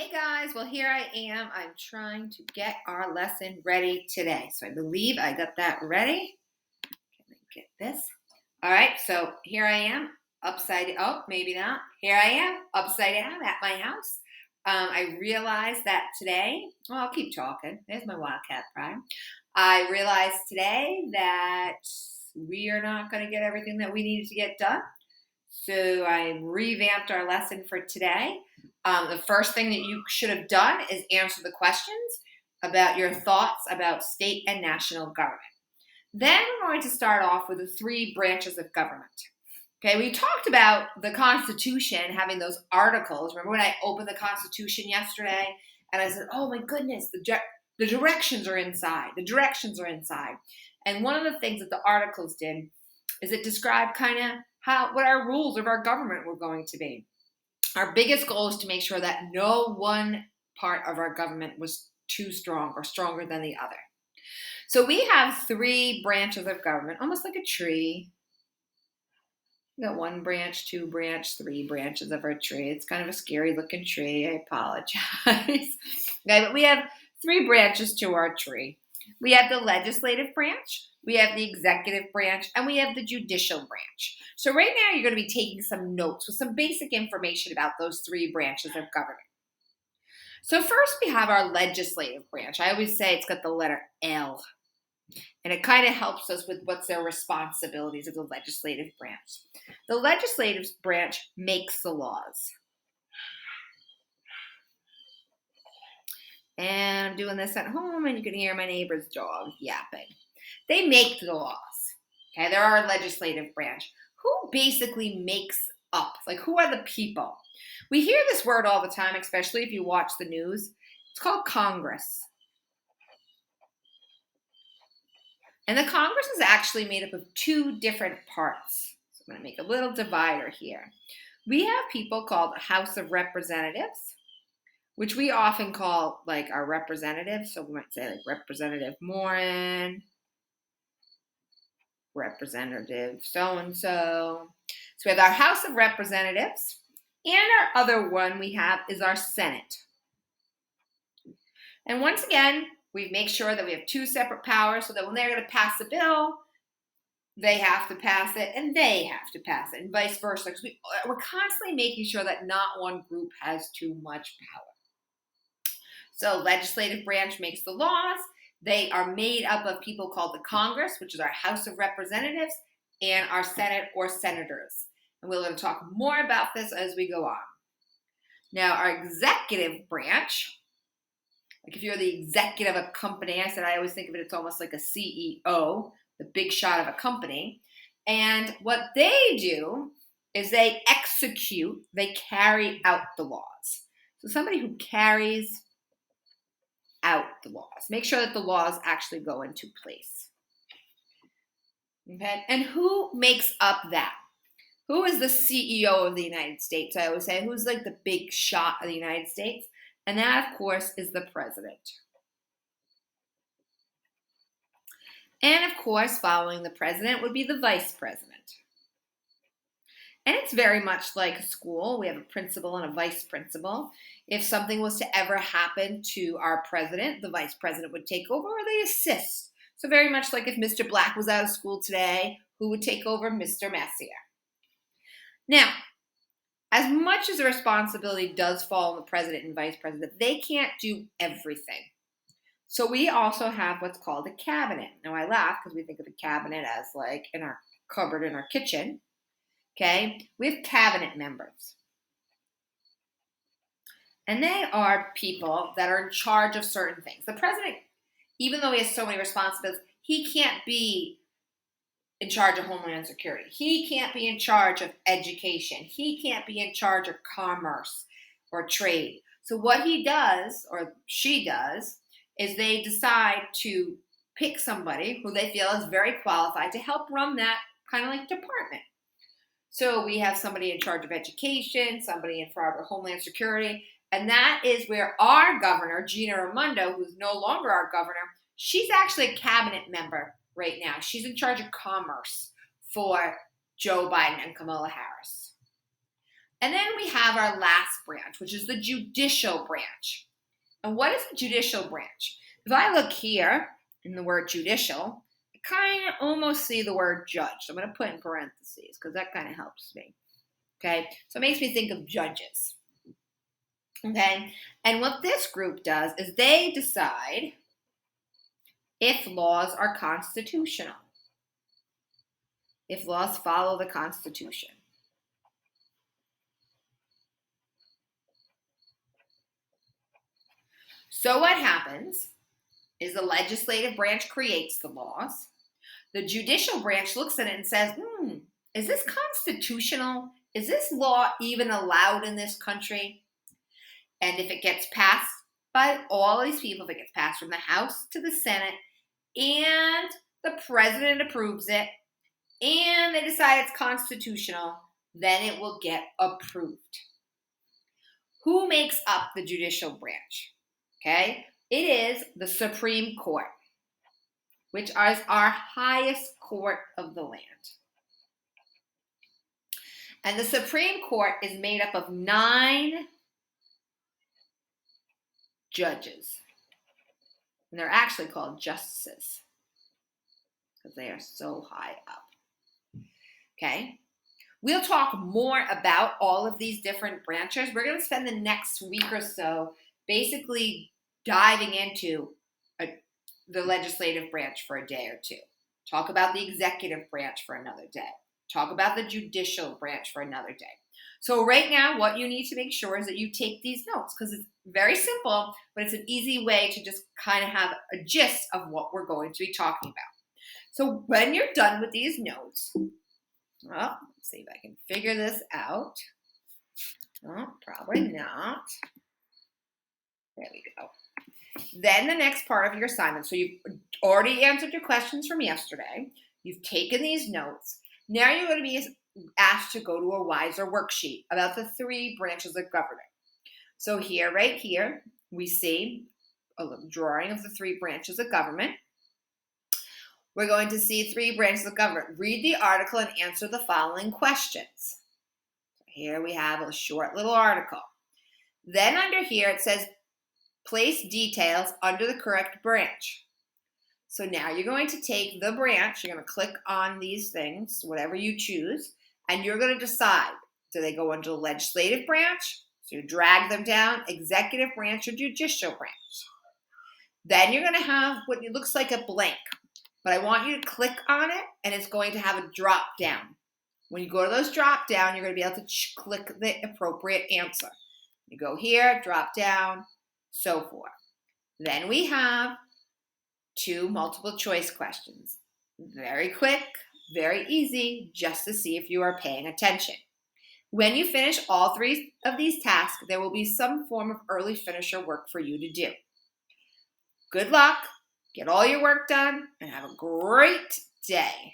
Hey guys, well here I am. I'm trying to get our lesson ready today. So I believe I got that ready. Can I get this? All right, so here I am, oh, maybe not. Here I am, upside down at my house. I realized that today, well, I'll keep talking. There's my Wildcat Pride. I realized today that we are not going to get everything that we needed to get done. So I revamped our lesson for today. The first thing that you should have done is answer the questions about your thoughts about state and national government. Then we're going to start off with the three branches of government. Okay, we talked about the Constitution having those articles. Remember when I opened the Constitution yesterday and I said, oh my goodness, the directions are inside. The directions are inside. And one of the things that the articles did is it described kind of what our rules of our government were going to be. Our biggest goal is to make sure that no one part of our government was too strong or stronger than the other. So we have three branches of government, almost like a tree. We got one branch, two branch, three branches of our tree. It's kind of a scary looking tree. I apologize. Okay, but we have three branches to our tree. We have the legislative branch, we have the executive branch, and we have the judicial branch. So right now you're going to be taking some notes with some basic information about those three branches of government. So first we have our legislative branch. I always say it's got the letter L. And it kind of helps us with what's their responsibilities of the legislative branch. The legislative branch makes the laws. And I'm doing this at home, and you can hear my neighbor's dog yapping. They make the laws. Okay, they're our legislative branch. Who basically makes up? Like, who are the people? We hear this word all the time, especially if you watch the news. It's called Congress. And the Congress is actually made up of two different parts. So I'm going to make a little divider here. We have people called the House of Representatives, which we often call like our representatives. So we might say like Representative Morin, Representative so-and-so. So we have our House of Representatives, and our other one we have is our Senate. And once again, we make sure that we have two separate powers so that when they're going to pass a bill, they have to pass it and they have to pass it, and vice versa. Because we're constantly making sure that not one group has too much power. So legislative branch makes the laws. They are made up of people called the Congress, which is our House of Representatives, and our Senate or senators. And we're going to talk more about this as we go on. Now, our executive branch, like if you're the executive of a company, I always think of it, it's almost like a CEO, the big shot of a company. And what they do is they execute, they carry out the laws. So somebody who carries out the laws. Make sure that the laws actually go into place. Okay? And who makes up that? Who is the CEO of the United States? I always say, who's like the big shot of the United States? And that, of course, is the president. And, of course, following the president would be the vice president. And it's very much like a school. We have a principal and a vice principal. If something was to ever happen to our president, the vice president would take over or they assist. So very much like if Mr. Black was out of school today, who would take over? Mr. Messier. Now, as much as the responsibility does fall on the president and vice president, they can't do everything. So we also have what's called a cabinet. Now I laugh because we think of a cabinet as like in our cupboard in our kitchen. Okay, we have cabinet members. And they are people that are in charge of certain things. The president, even though he has so many responsibilities, he can't be in charge of Homeland Security. He can't be in charge of education. He can't be in charge of commerce or trade. So what he does, or she does, is they decide to pick somebody who they feel is very qualified to help run that kind of like department. So we have somebody in charge of education, somebody in charge of Homeland Security, and that is where our governor, Gina Raimondo, who's no longer our governor, she's actually a cabinet member right now. She's in charge of commerce for Joe Biden and Kamala Harris. And then we have our last branch, which is the judicial branch. And what is the judicial branch? If I look here in the word judicial, I kind of almost see the word judge. So I'm going to put in parentheses because that kind of helps me. Okay, so it makes me think of judges. Okay, and what this group does is they decide if laws are constitutional, if laws follow the Constitution. So what happens is the legislative branch creates the laws. The judicial branch looks at it and says, is this constitutional? Is this law even allowed in this country? And if it gets passed by all these people, if it gets passed from the House to the Senate, and the president approves it, and they decide it's constitutional, then it will get approved. Who makes up the judicial branch? Okay, it is the Supreme Court, which is our highest court of the land. And the Supreme Court is made up of 9 judges. And they're actually called justices because they are so high up. Okay? We'll talk more about all of these different branches. We're going to spend the next week or so basically diving into the legislative branch for a day or two. Talk about the executive branch for another day. Talk about the judicial branch for another day. So right now, what you need to make sure is that you take these notes because it's very simple, but it's an easy way to just kind of have a gist of what we're going to be talking about. So when you're done with these notes, well, let's see if I can figure this out. Oh, probably not. There we go. Then the next part of your assignment. So you've already answered your questions from yesterday. You've taken these notes. Now you're going to be asked to go to a wiser worksheet about the 3 branches of government. So here, right here, we see a little drawing of the 3 branches of government. We're going to see 3 branches of government. Read the article and answer the following questions. Here we have a short little article. Then under here it says, place details under the correct branch. So now you're going to take the branch, you're going to click on these things, whatever you choose, and you're going to decide, do they go under the legislative branch? So you drag them down, executive branch or judicial branch. Then you're going to have what looks like a blank, but I want you to click on it and it's going to have a drop down. When you go to those drop down, you're going to be able to click the appropriate answer. You go here, drop down, so forth. Then we have 2 multiple choice questions. Very quick, very easy, just to see if you are paying attention. When you finish all 3 of these tasks, there will be some form of early finisher work for you to do. Good luck, get all your work done, and have a great day.